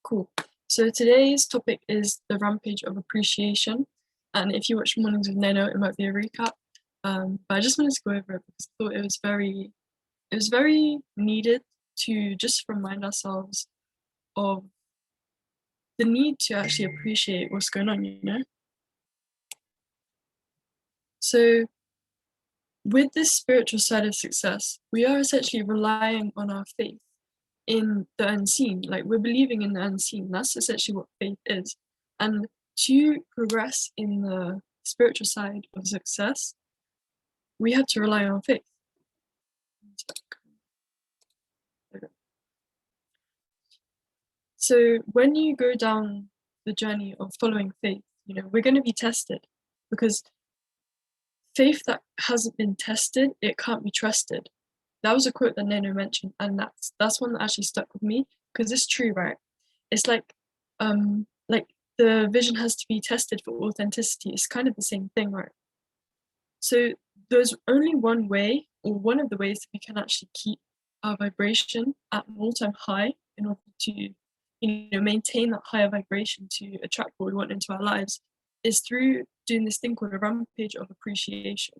Cool. So today's topic is the Rampage of Appreciation. And if you watch Mornings with Neno, it might be a recap. But I just wanted to go over it because I thought it was very needed to just remind ourselves of the need to actually appreciate what's going on, you know? So with this spiritual side of success, we are essentially relying on our faith in the unseen. Like, we're believing in the unseen. That's essentially what faith is. And to progress in the spiritual side of success, we have to rely on faith. So when you go down the journey of following faith, you know, we're going to be tested, because faith that hasn't been tested, it can't be trusted. That was a quote that Neno mentioned, and that's one that actually stuck with me, because it's true, right? It's like the vision has to be tested for authenticity. It's kind of the same thing, right? So there's only one way, or one of the ways that we can actually keep our vibration at an all-time high in order to, maintain that higher vibration to attract what we want into our lives, is through doing this thing called a rampage of appreciation.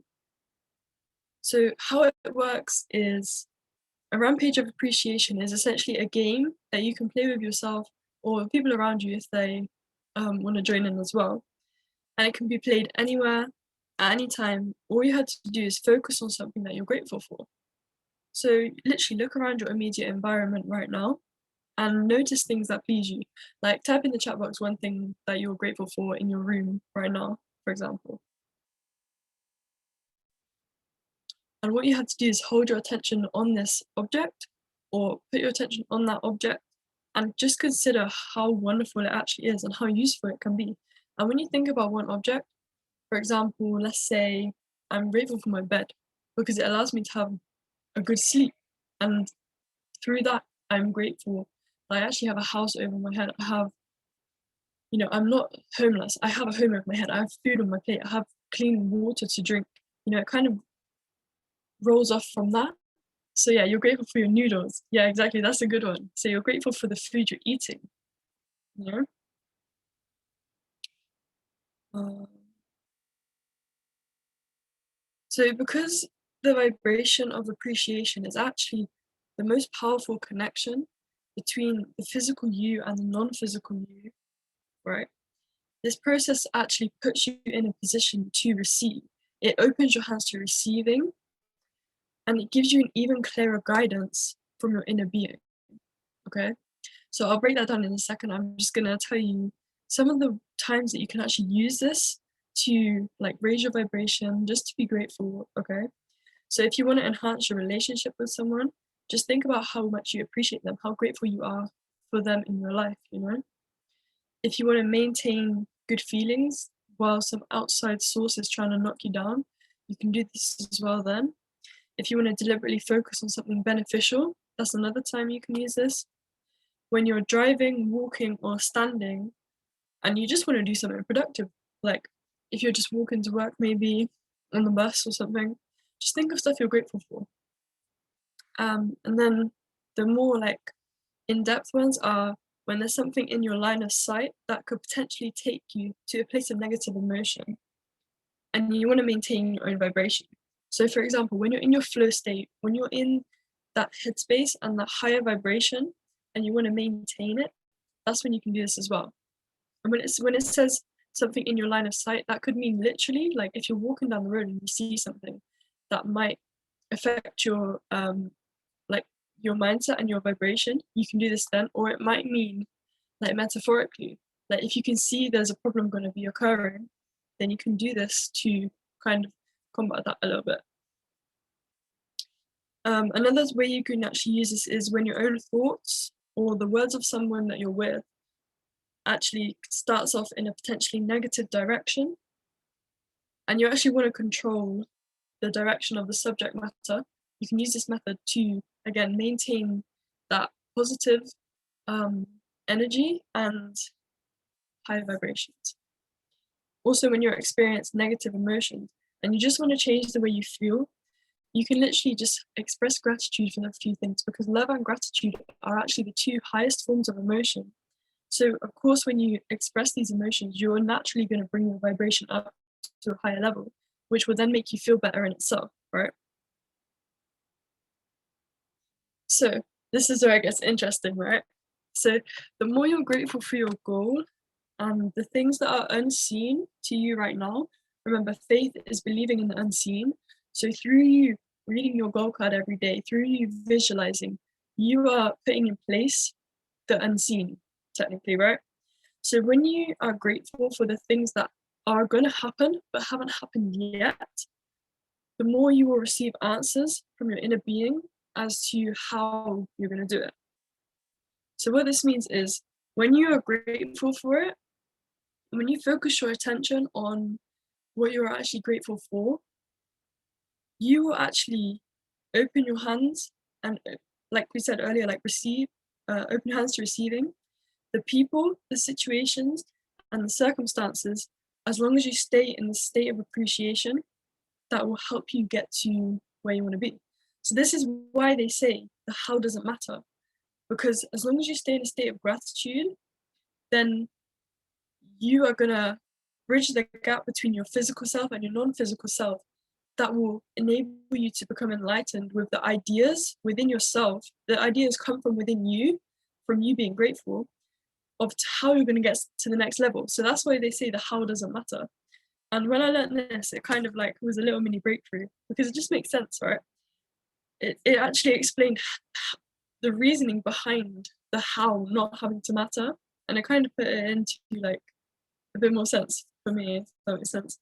So how it works is, a rampage of appreciation is essentially a game that you can play with yourself or people around you if they want to join in as well. And it can be played anywhere, at any time. All you have to do is focus on something that you're grateful for. So literally look around your immediate environment right now and notice things that please you. Like, type in the chat box one thing that you're grateful for in your room right now, for example. And what you have to do is hold your attention on this object, or put your attention on that object, and just consider how wonderful it actually is and how useful it can be. And when you think about one object, for example, let's say I'm grateful for my bed because it allows me to have a good sleep. And through that, I'm grateful that I actually have a house over my head. I have, I'm not homeless. I have a home over my head. I have food on my plate. I have clean water to drink. It kind of rolls off from that. So yeah, you're grateful for your noodles. Yeah, exactly. That's a good one. So you're grateful for the food you're eating. So because the vibration of appreciation is actually the most powerful connection between the physical you and the non-physical you, right? This process actually puts you in a position to receive. It opens your hands to receiving, and it gives you an even clearer guidance from your inner being, okay? So I'll break that down in a second. I'm just gonna tell you some of the times that you can actually use this to raise your vibration, just to be grateful, okay? So if you want to enhance your relationship with someone, just think about how much you appreciate them, how grateful you are for them in your life, If you want to maintain good feelings while some outside source is trying to knock you down, you can do this as well then. If you want to deliberately focus on something beneficial, that's another time you can use this. When you're driving, walking, or standing, and you just want to do something productive, like if you're just walking to work, maybe on the bus or something, just think of stuff you're grateful for. And then the more in-depth ones are when there's something in your line of sight that could potentially take you to a place of negative emotion, and you want to maintain your own vibration. So for example, when you're in your flow state, when you're in that headspace and that higher vibration, and you want to maintain it, that's when you can do this as well. And when it says something in your line of sight, that could mean literally, if you're walking down the road and you see something that might affect your your mindset and your vibration, you can do this then. Or it might mean, metaphorically, if you can see there's a problem going to be occurring, then you can do this to kind of combat that a little bit. Another way you can actually use this is when your own thoughts or the words of someone that you're with actually starts off in a potentially negative direction, and you actually want to control the direction of the subject matter. You can use this method to, again, maintain that positive energy and high vibrations. Also, when you're experiencing negative emotions and you just want to change the way you feel, you can literally just express gratitude for a few things, because love and gratitude are actually the two highest forms of emotion. So of course, when you express these emotions, you're naturally going to bring your vibration up to a higher level, which will then make you feel better in itself, right? So this is where it gets interesting, right? So the more you're grateful for your goal and the things that are unseen to you right now, remember, faith is believing in the unseen. So through you reading your goal card every day, through you visualizing, you are putting in place the unseen, technically, right? So when you are grateful for the things that are going to happen but haven't happened yet, the more you will receive answers from your inner being as to how you're going to do it. So what this means is, when you are grateful for it, when you focus your attention on what you're actually grateful for, you will actually open your hands and, like we said earlier, like receive, open hands to receiving the people, the situations, and the circumstances. As long as you stay in the state of appreciation, that will help you get to where you want to be. So this is why they say the how doesn't matter, because as long as you stay in a state of gratitude, then you are gonna bridge the gap between your physical self and your non-physical self. That will enable you to become enlightened with the ideas within yourself. The ideas come from within you, from you being grateful, of how you're going to get to the next level. So that's why they say the how doesn't matter. And when I learned this, it kind of like was a little mini breakthrough, because it just makes sense, right? It actually explained the reasoning behind the how not having to matter, and it kind of put it into like a bit more sense for me, if that makes sense.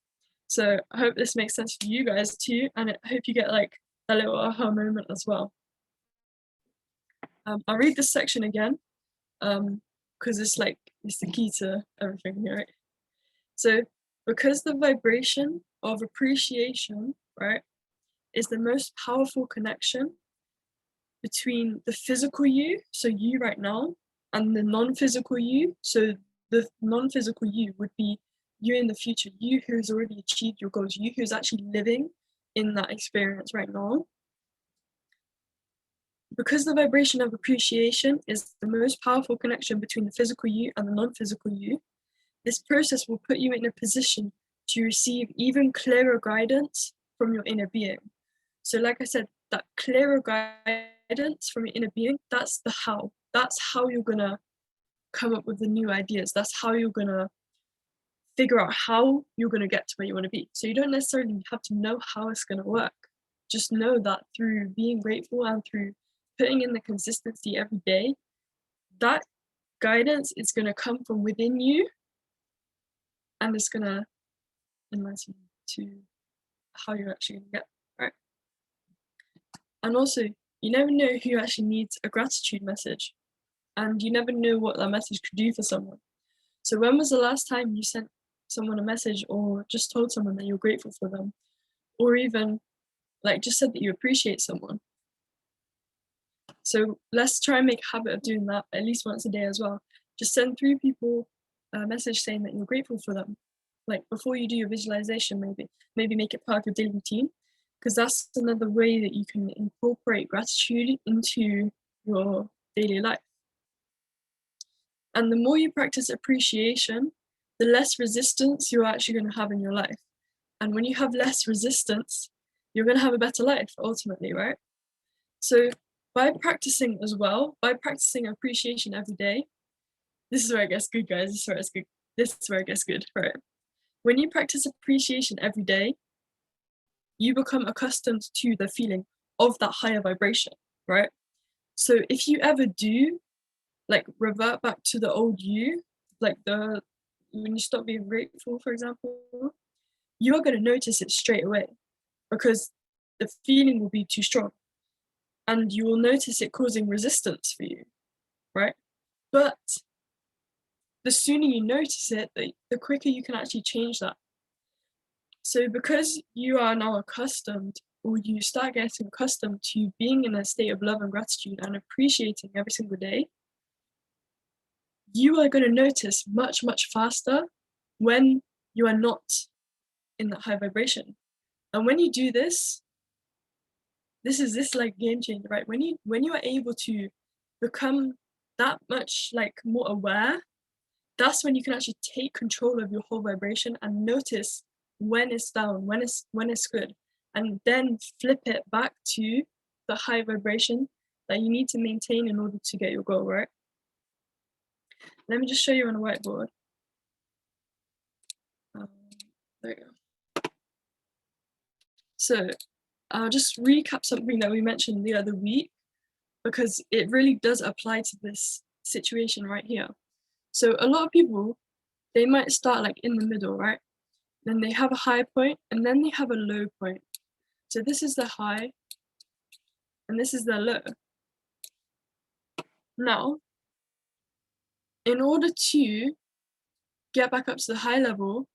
So I hope this makes sense for you guys too, and I hope you get like a little aha moment as well. I'll read this section again, because it's the key to everything here, right? So because the vibration of appreciation, right, is the most powerful connection between the physical you, so you right now, and the non-physical you. So the non-physical you would be you in the future, you who's already achieved your goals, you who's actually living in that experience right now. Because the vibration of appreciation is the most powerful connection between the physical you and the non-physical you, this process will put you in a position to receive even clearer guidance from your inner being. So like I said, that clearer guidance from your inner being, that's the how. That's how you're gonna come up with the new ideas. That's how you're gonna figure out how you're gonna get to where you wanna be. So you don't necessarily have to know how it's gonna work. Just know that through being grateful and through putting in the consistency every day, that guidance is gonna come from within you, and it's gonna enlighten you to how you're actually gonna get, right? And also, you never know who actually needs a gratitude message, and you never know what that message could do for someone. So when was the last time you sent someone a message, or just told someone that you're grateful for them, or even like just said that you appreciate someone? So let's try and make a habit of doing that at least once a day as well. Just send 3 people a message saying that you're grateful for them. Like before you do your visualization, maybe make it part of your daily routine, because that's another way that you can incorporate gratitude into your daily life. And the more you practice appreciation, the less resistance you're actually going to have in your life. And when you have less resistance, you're going to have a better life ultimately, right? So by practicing as well, by practicing appreciation every day, this is where it gets good, guys. This is where it's good. This is where it gets good, right? When you practice appreciation every day, you become accustomed to the feeling of that higher vibration, right? So if you ever do like revert back to the old you, like when you stop being grateful, for example, you are going to notice it straight away, because the feeling will be too strong, and you will notice it causing resistance for you, right? But the sooner you notice it, the quicker you can actually change that. So because you are now accustomed, or you start getting accustomed to being in a state of love and gratitude and appreciating every single day, you are going to notice much, much faster when you are not in that high vibration. And when you do this, this like game changer, right? When you are able to become that much like more aware, that's when you can actually take control of your whole vibration and notice when it's down, when it's good, and then flip it back to the high vibration that you need to maintain in order to get your goal, right? Let me just show you on a whiteboard. There you go. So I'll just recap something that we mentioned the other week, because it really does apply to this situation right here. So a lot of people, they might start like in the middle, right? Then they have a high point and then they have a low point. So this is the high and this is the low. Now, in order to get back up to the high level,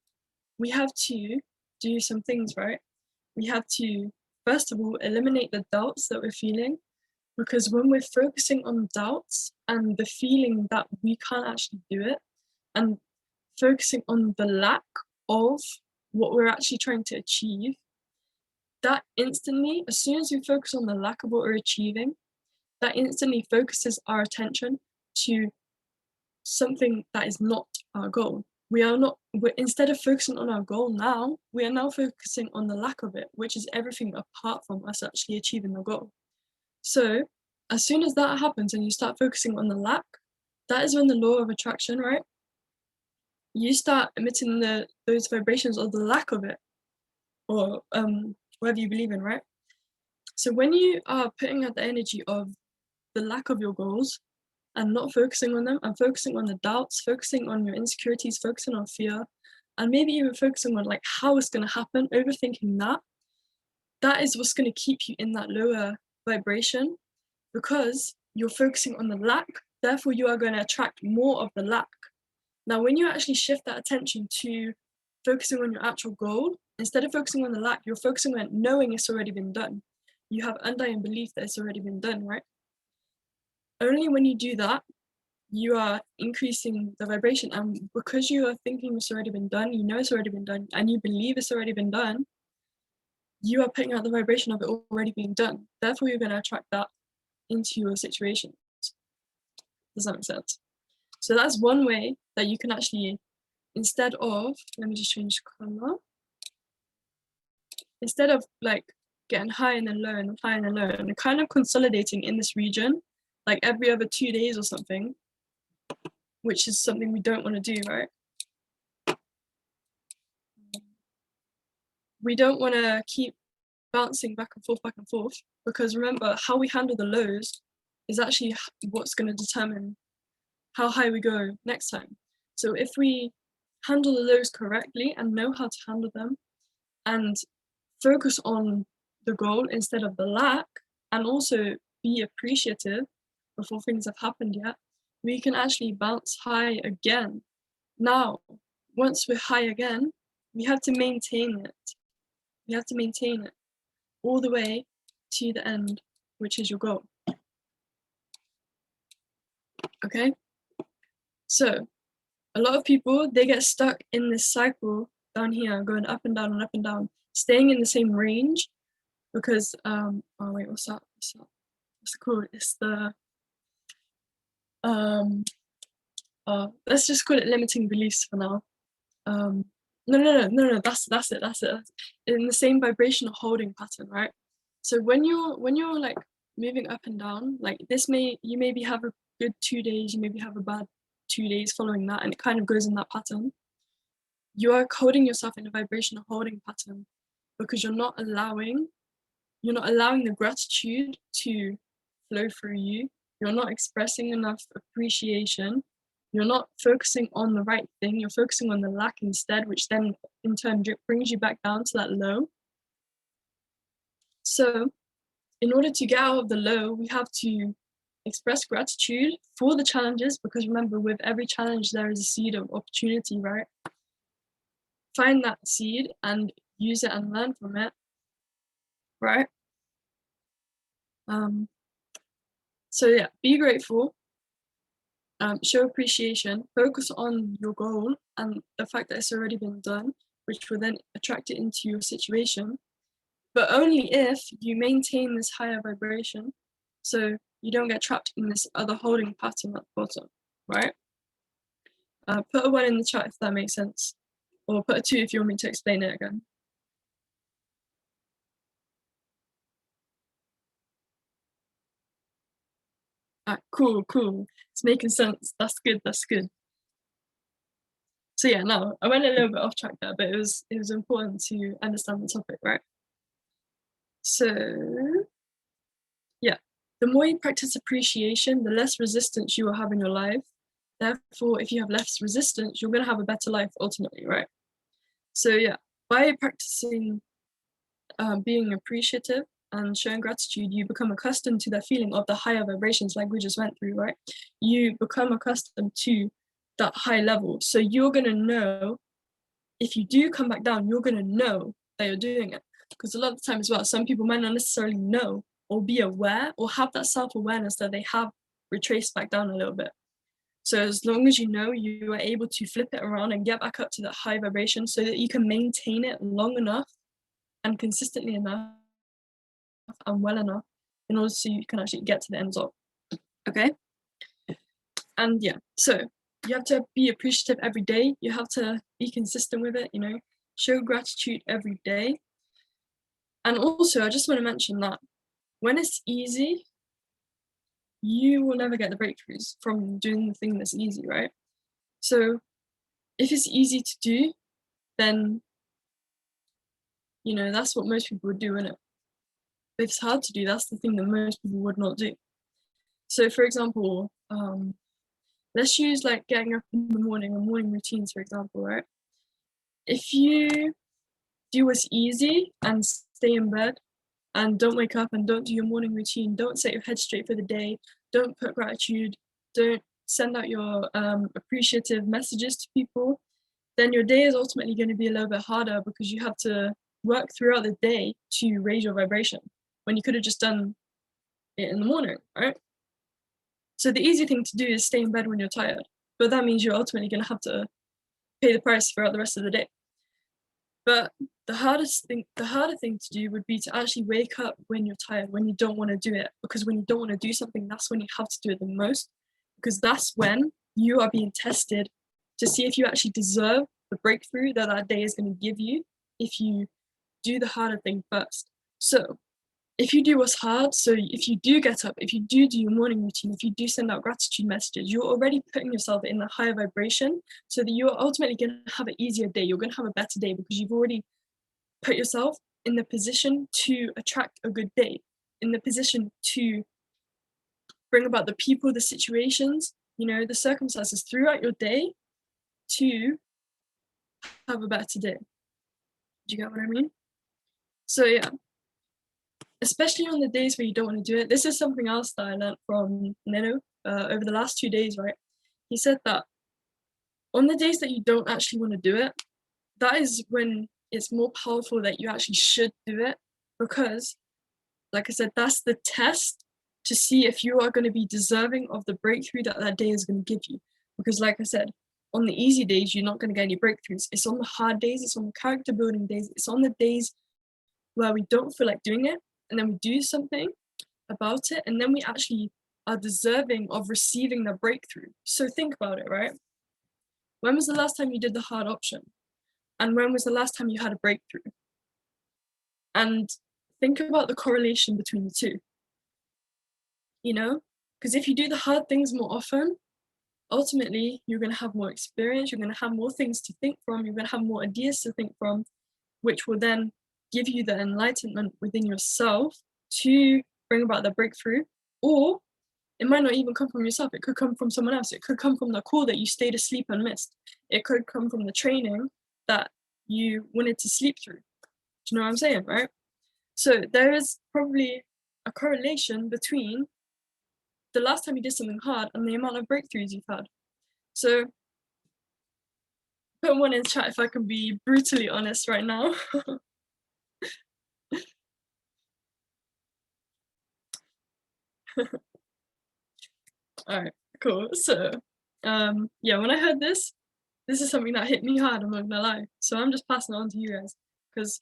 we have to do some things, right? We have to, first of all, eliminate the doubts that we're feeling, because when we're focusing on doubts and the feeling that we can't actually do it, and focusing on the lack of what we're actually trying to achieve, that instantly, as soon as we focus on the lack of what we're achieving, that instantly focuses our attention to something that is not our goal. Instead of focusing on our goal now, we are now focusing on the lack of it, which is everything apart from us actually achieving the goal. So as soon as that happens and you start focusing on the lack, that is when the law of attraction, right? You start emitting those vibrations of the lack of it, or whatever you believe in, right? So when you are putting out the energy of the lack of your goals and not focusing on them, and focusing on the doubts, focusing on your insecurities, focusing on fear, and maybe even focusing on like how it's going to happen, overthinking that is what's going to keep you in that lower vibration, because you're focusing on the lack. Therefore you are going to attract more of the lack. Now when you actually shift that attention to focusing on your actual goal, instead of focusing on the lack, you're focusing on knowing it's already been done. You have undying belief that it's already been done, right? Only when you do that, you are increasing the vibration. And because you are thinking it's already been done, you know it's already been done, and you believe it's already been done, you are putting out the vibration of it already being done. Therefore, you're going to attract that into your situations. Does that make sense? So that's one way that you can actually, instead of, let me just change color. Instead of like getting high and then low and high and then low, and kind of consolidating in this region, like every other 2 days or something, which is something we don't want to do, right? We don't want to keep bouncing back and forth, because remember, how we handle the lows is actually what's going to determine how high we go next time. So if we handle the lows correctly and know how to handle them, and focus on the goal instead of the lack, and also be appreciative before things have happened yet, we can actually bounce high again. Now, once we're high again, we have to maintain it. We have to maintain it all the way to the end, which is your goal. Okay? So, a lot of people, they get stuck in this cycle down here, going up and down and up and down, staying in the same range, because, oh wait, what's that? What's it called? It's the, let's just call it limiting beliefs for now. No, that's it. In the same vibrational holding pattern, right? So when you're like moving up and down, like you maybe have a good 2 days, you maybe have a bad 2 days following that, and it kind of goes in that pattern. You are holding yourself in a vibrational holding pattern, because you're not allowing the gratitude to flow through you. You're not expressing enough appreciation. You're not focusing on the right thing. You're focusing on the lack instead, which then in turn brings you back down to that low. So in order to get out of the low, we have to express gratitude for the challenges, because remember, with every challenge, there is a seed of opportunity, right? Find that seed and use it and learn from it, right? So yeah, be grateful, show appreciation, focus on your goal and the fact that it's already been done, which will then attract it into your situation. but only if you maintain this higher vibration, so you don't get trapped in this other holding pattern at the bottom, right? Put a 1 in the chat if that makes sense, or put a 2 if you want me to explain it again. Cool. It's making sense. That's good. So yeah, no, I went a little bit off track there, but it was important to understand the topic, right? So yeah, the more you practice appreciation, the less resistance you will have in your life. Therefore, if you have less resistance, you're going to have a better life ultimately, right? So yeah, by practicing being appreciative and showing gratitude, you become accustomed to the feeling of the higher vibrations, like we just went through, right? You become accustomed to that high level. So you're going to know, if you do come back down, you're going to know that you're doing it. Because a lot of the time as well, some people might not necessarily know or be aware or have that self-awareness that they have retraced back down a little bit. So as long as you know, you are able to flip it around and get back up to that high vibration so that you can maintain it long enough and consistently enough and well enough in order so you can actually get to the end result. Okay? And yeah, so you have to be appreciative every day. You have to be consistent with it, show gratitude every day. And also, I just want to mention that when it's easy, you will never get the breakthroughs from doing the thing that's easy, right? So if it's easy to do, then, that's what most people would do, innit? But if it's hard to do, that's the thing that most people would not do. So for example, let's use like getting up in the morning, or morning routines, for example, right? If you do what's easy and stay in bed and don't wake up and don't do your morning routine, don't set your head straight for the day, don't put gratitude, don't send out your appreciative messages to people, then your day is ultimately going to be a little bit harder because you have to work throughout the day to raise your vibration when you could have just done it in the morning, right? So the easy thing to do is stay in bed when you're tired, but that means you're ultimately going to have to pay the price throughout the rest of the day. But the harder thing to do would be to actually wake up when you're tired, when you don't want to do it, because when you don't want to do something, that's when you have to do it the most, because that's when you are being tested to see if you actually deserve the breakthrough that that day is going to give you if you do the harder thing first. So if you do what's hard, so if you do get up, if you do your morning routine, if you do send out gratitude messages, you're already putting yourself in a higher vibration so that you're ultimately going to have an easier day. You're going to have a better day because you've already put yourself in the position to attract a good day, in the position to bring about the people, the situations, the circumstances throughout your day to have a better day. Do you get what I mean? So yeah, especially on the days where you don't want to do it. This is something else that I learned from Neno over the last 2 days, right? He said that on the days that you don't actually want to do it, that is when it's more powerful that you actually should do it, because, like I said, that's the test to see if you are going to be deserving of the breakthrough that that day is going to give you. Because, like I said, on the easy days, you're not going to get any breakthroughs. It's on the hard days, it's on the character building days, it's on the days where we don't feel like doing it, and then we do something about it, and then we actually are deserving of receiving the breakthrough. So think about it, right? When was the last time you did the hard option? And when was the last time you had a breakthrough? And think about the correlation between the two, because if you do the hard things more often, ultimately you're going to have more experience, you're going to have more things to think from, you're going to have more ideas to think from, which will then give you the enlightenment within yourself to bring about the breakthrough. Or it might not even come from yourself, it could come from someone else. It could come from the call that you stayed asleep and missed. It could come from the training that you wanted to sleep through. Do you know what I'm saying, right? So there is probably a correlation between the last time you did something hard and the amount of breakthroughs you've had. So put one in chat if I can be brutally honest right now. All right, cool. So yeah, when I heard this is something that hit me hard, I'm not gonna lie. So I'm just passing it on to you guys, because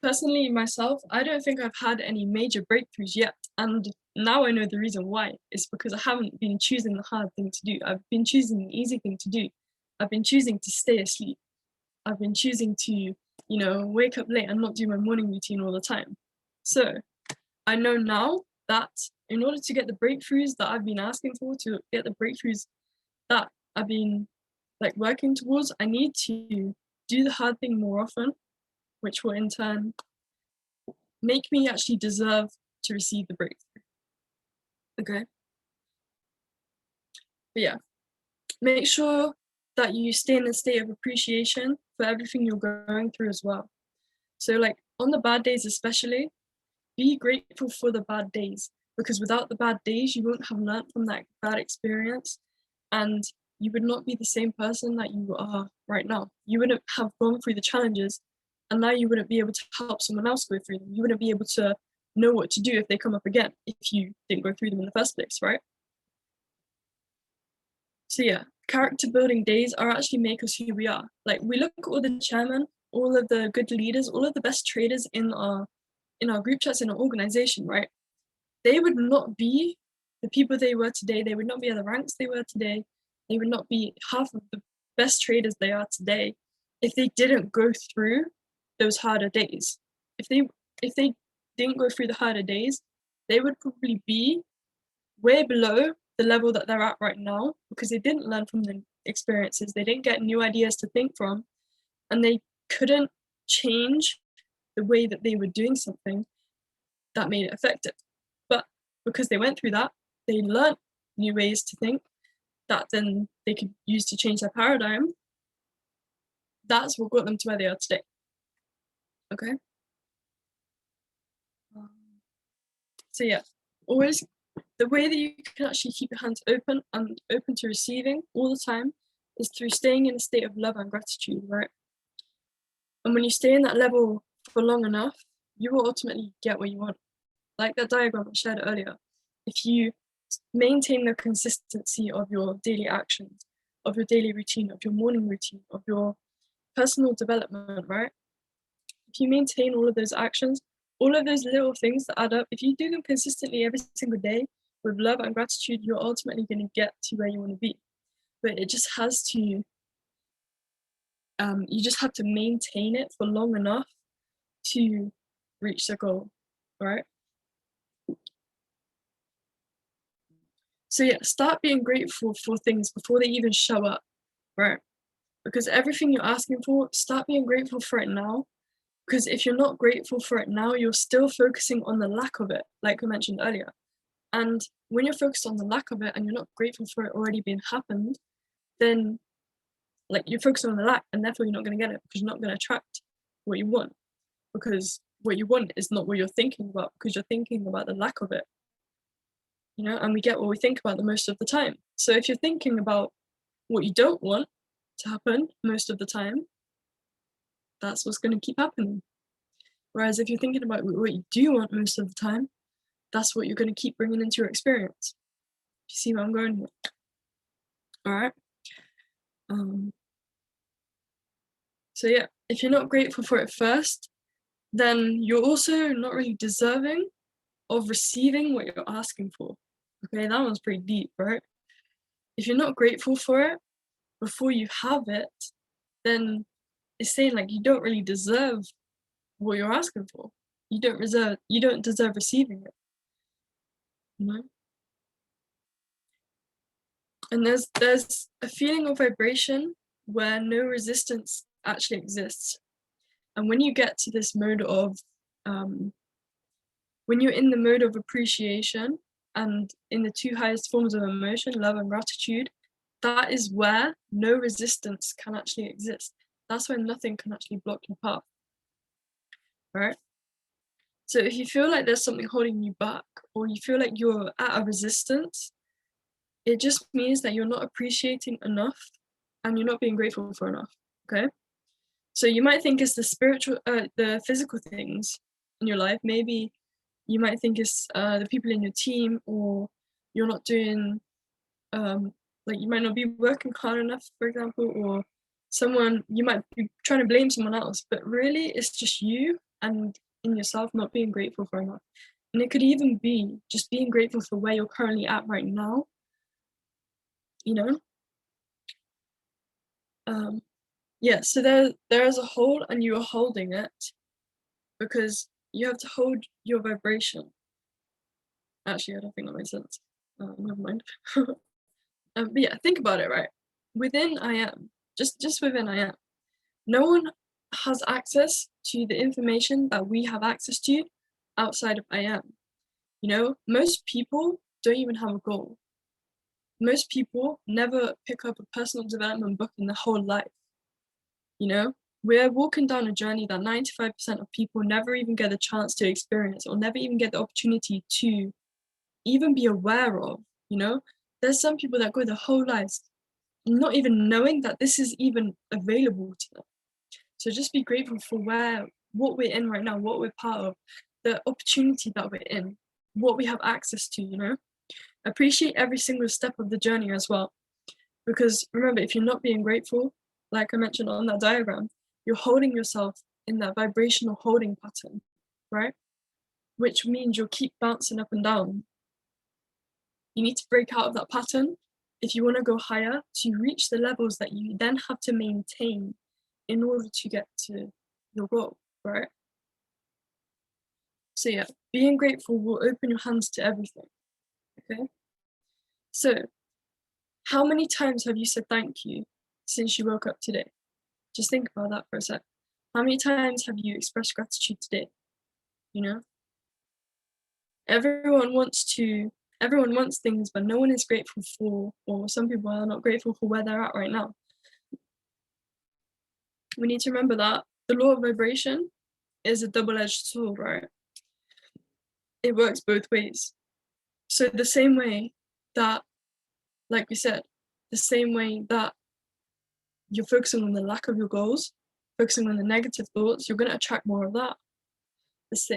Personally, myself, I don't think I've had any major breakthroughs yet, and now I know the reason why. It's because I haven't been choosing the hard thing to do. I've been choosing the easy thing to do. I've been choosing to stay asleep. I've been choosing to, wake up late and not do my morning routine all the time. So I know now that in order to get the breakthroughs that I've been asking for, to get the breakthroughs that I've been like working towards, I need to do the hard thing more often, which will in turn make me actually deserve to receive the breakthrough. Okay. But yeah, make sure that you stay in a state of appreciation for everything you're going through as well. So like on the bad days especially, be grateful for the bad days, because without the bad days you won't have learned from that bad experience, and you would not be the same person that you are right now. You wouldn't have gone through the challenges, and now you wouldn't be able to help someone else go through them. You wouldn't be able to know what to do if they come up again, if you didn't go through them in the first place, right? So yeah, character building days are actually make us who we are. Like we look at all the chairmen, all of the good leaders, all of the best traders in our group chats, in our organization, right? They would not be the people they were today. They would not be at the ranks they were today. They would not be half of the best traders they are today if they didn't go through those harder days. If they didn't go through the harder days, they would probably be way below the level that they're at right now, because they didn't learn from the experiences. They didn't get new ideas to think from, and they couldn't change the way that they were doing something that made it effective. But because they went through that, they learned new ways to think that then they could use to change their paradigm. That's what got them to where they are today. Okay. So yeah, always the way that you can actually keep your hands open and open to receiving all the time is through staying in a state of love and gratitude, right? And when you stay in that level for long enough, you will ultimately get what you want. Like that diagram I shared earlier, if you maintain the consistency of your daily actions, of your daily routine, of your morning routine, of your personal development, right? If you maintain all of those actions, all of those little things that add up, if you do them consistently every single day with love and gratitude, you're ultimately going to get to where you want to be. But it just has to, you just have to maintain it for long enough to reach the goal, right? So yeah, start being grateful for things before they even show up, right? Because everything you're asking for, start being grateful for it now. Because if you're not grateful for it now, you're still focusing on the lack of it, like I mentioned earlier. And when you're focused on the lack of it and you're not grateful for it already being happened, then like you're focused on the lack, and therefore you're not going to get it, because you're not going to attract what you want. Because what you want is not what you're thinking about, because you're thinking about the lack of it. And we get what we think about the most of the time. So if you're thinking about what you don't want to happen most of the time, that's what's going to keep happening. Whereas if you're thinking about what you do want most of the time, that's what you're going to keep bringing into your experience. You see where I'm going here? All right. So yeah, if you're not grateful for it first, then you're also not really deserving of receiving what you're asking for. Okay, that one's pretty deep, right? If you're not grateful for it before you have it, then it's saying like you don't really deserve what you're asking for. You don't deserve receiving it. And there's a feeling of vibration where no resistance actually exists. And when you get to this mode of when you're in the mode of appreciation and in the two highest forms of emotion, love and gratitude, that is where no resistance can actually exist. That's when nothing can actually block your path, right? So if you feel like there's something holding you back, or you feel like you're at a resistance, it just means that you're not appreciating enough and you're not being grateful for enough. Okay. So you might think it's the physical things in your life. Maybe you might think it's the people in your team, or you're not doing, like you might not be working hard enough, for example, or you might be trying to blame someone else, but really it's just you and in yourself not being grateful for enough. And it could even be just being grateful for where you're currently at right now, you know? Yeah, so there is a hold and you are holding it because you have to hold your vibration. Actually, I don't think that makes sense. Never mind. But yeah, think about it, right? Within I am, just within I am, no one has access to the information that we have access to outside of I am. You know, most people don't even have a goal. Most people never pick up a personal development book in their whole life. You know, we're walking down a journey that 95% of people never even get a chance to experience or never even get the opportunity to even be aware of, you know? There's some people that go their whole lives not even knowing that this is even available to them. So just be grateful for what we're in right now, what we're part of, the opportunity that we're in, what we have access to, you know? Appreciate every single step of the journey as well. Because remember, if you're not being grateful, like I mentioned on that diagram, you're holding yourself in that vibrational holding pattern, right? Which means you'll keep bouncing up and down. You need to break out of that pattern if you want to go higher to reach the levels that you then have to maintain in order to get to your goal, right? So yeah, being grateful will open your hands to everything, okay? So how many times have you said thank you since you woke up today? Just think about that for a sec. How many times have you expressed gratitude today? You know, everyone wants things, but no one is grateful for, or some people are not grateful for where they're at right now. We need to remember that the law of vibration is a double-edged sword, right? It works both ways. So the same way that, like we said, the same way that you're focusing on the lack of your goals, focusing on the negative thoughts, you're going to attract more of that. It's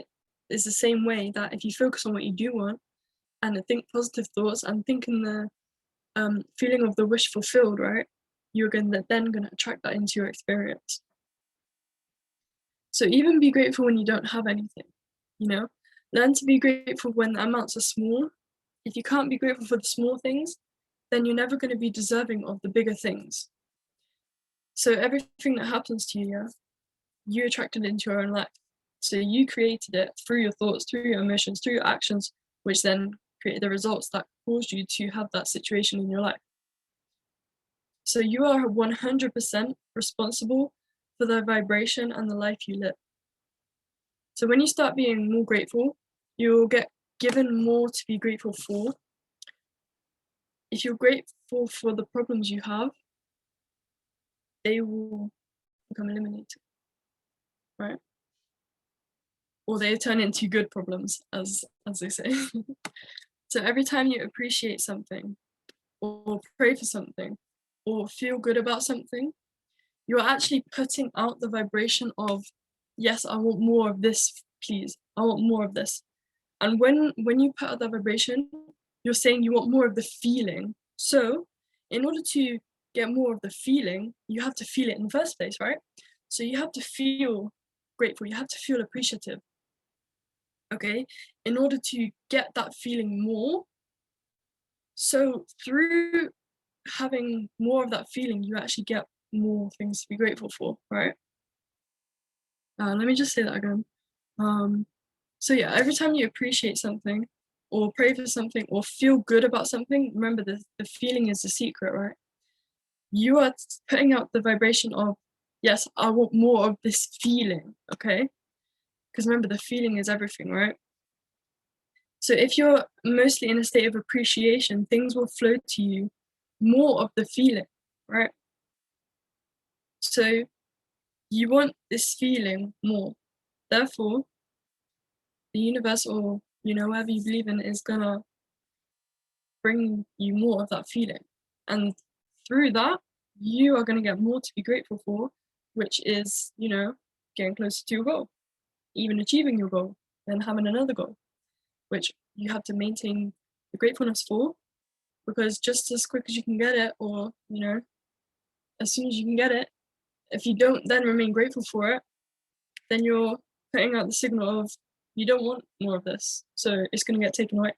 the same way that if you focus on what you do want and think positive thoughts and think in the feeling of the wish fulfilled, right? You're then going to attract that into your experience. So even be grateful when you don't have anything, you know? Learn to be grateful when the amounts are small. If you can't be grateful for the small things, then you're never going to be deserving of the bigger things. So everything that happens to you, yeah, you attracted into your own life. So you created it through your thoughts, through your emotions, through your actions, which then created the results that caused you to have that situation in your life. So you are 100% responsible for the vibration and the life you live. So when you start being more grateful, you'll get given more to be grateful for. If you're grateful for the problems you have, they will become eliminated, right? Or they turn into good problems, as they say. So every time you appreciate something, or pray for something, or feel good about something, you're actually putting out the vibration of, yes, I want more of this, please. I want more of this. And when you put out that vibration, you're saying you want more of the feeling. So in order to get more of the feeling, you have to feel it in the first place, right? So you have to feel grateful, you have to feel appreciative, okay, in order to get that feeling more. So through having more of that feeling, you actually get more things to be grateful for, right? Let me just say that again. So yeah, every time you appreciate something or pray for something or feel good about something, remember the feeling is the secret, right? You are putting out the vibration of, yes, I want more of this feeling, okay? Because remember, the feeling is everything, right? So if you're mostly in a state of appreciation, things will flow to you more of the feeling, right? So you want this feeling more. Therefore, the universe or, you know, whatever you believe in is gonna bring you more of that feeling. And through that, you are gonna get more to be grateful for, which is, you know, getting closer to your goal, even achieving your goal, then having another goal, which you have to maintain the gratefulness for, because just as quick as you can get it, or, you know, as soon as you can get it, if you don't then remain grateful for it, then you're putting out the signal of you don't want more of this, so it's gonna get taken away.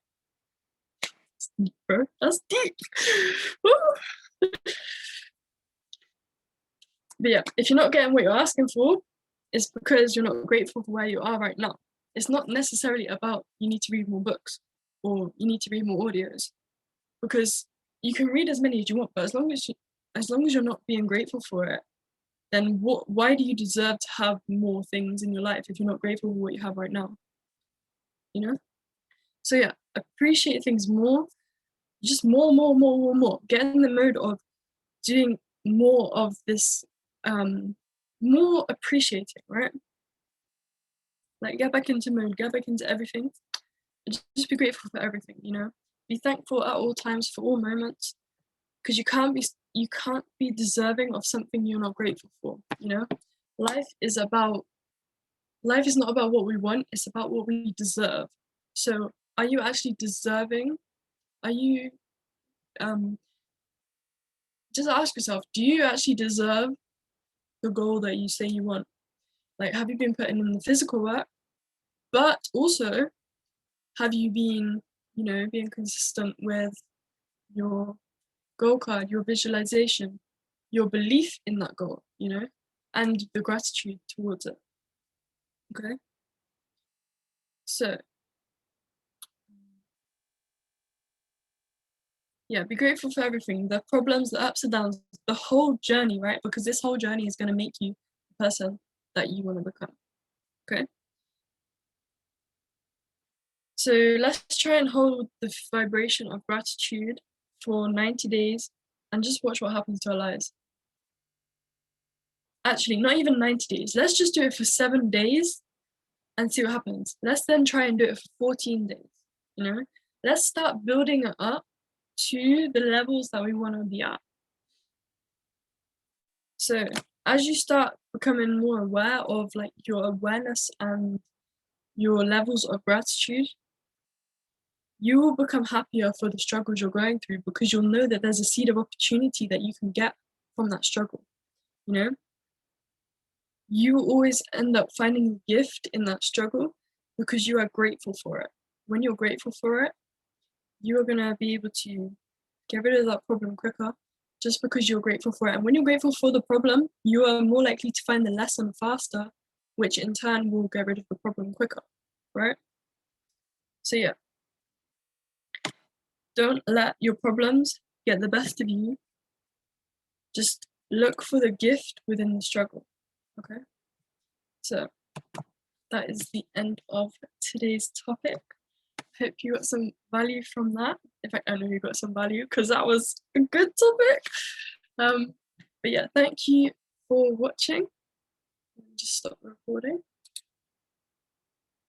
That's deep, bro. That's deep. Woo! But yeah, if you're not getting what you're asking for, it's because you're not grateful for where you are right now. It's not necessarily about you need to read more books or you need to read more audios, because you can read as many as you want, but as long as you're not being grateful for it, then why do you deserve to have more things in your life if you're not grateful for what you have right now? You know? So yeah, appreciate things more, just more. Get in the mode of doing more of this, more appreciating, right? Like get back into mode, get back into everything. Just be grateful for everything, you know? Be thankful at all times for all moments, because you can't be deserving of something you're not grateful for, you know? Life is not about what we want, it's about what we deserve. So are you actually deserving? Are you just ask yourself, do you actually deserve the goal that you say you want? Like, have you been putting in the physical work? But also, have you been, being consistent with your goal card, your visualization, your belief in that goal, and the gratitude towards it? Okay? So, yeah, be grateful for everything, the problems, the ups and downs, the whole journey, right? Because this whole journey is going to make you the person that you want to become. Okay? So let's try and hold the vibration of gratitude for 90 days and just watch what happens to our lives. Actually, not even 90 days. Let's just do it for 7 days and see what happens. Let's then try and do it for 14 days, Let's start building it up to the levels that we want to be at. So as you start becoming more aware of like your awareness and your levels of gratitude, you will become happier for the struggles you're going through, because you'll know that there's a seed of opportunity that you can get from that struggle. You always end up finding a gift in that struggle because you are grateful for it. When you're grateful for it, you are going to be able to get rid of that problem quicker just because you're grateful for it. And when you're grateful for the problem, you are more likely to find the lesson faster, which in turn will get rid of the problem quicker, right? So yeah, don't let your problems get the best of you. Just look for the gift within the struggle, okay? So that is the end of today's topic. Hope you got some value from that. In fact, I know you got some value because that was a good topic. But yeah, thank you for watching. Just stop recording.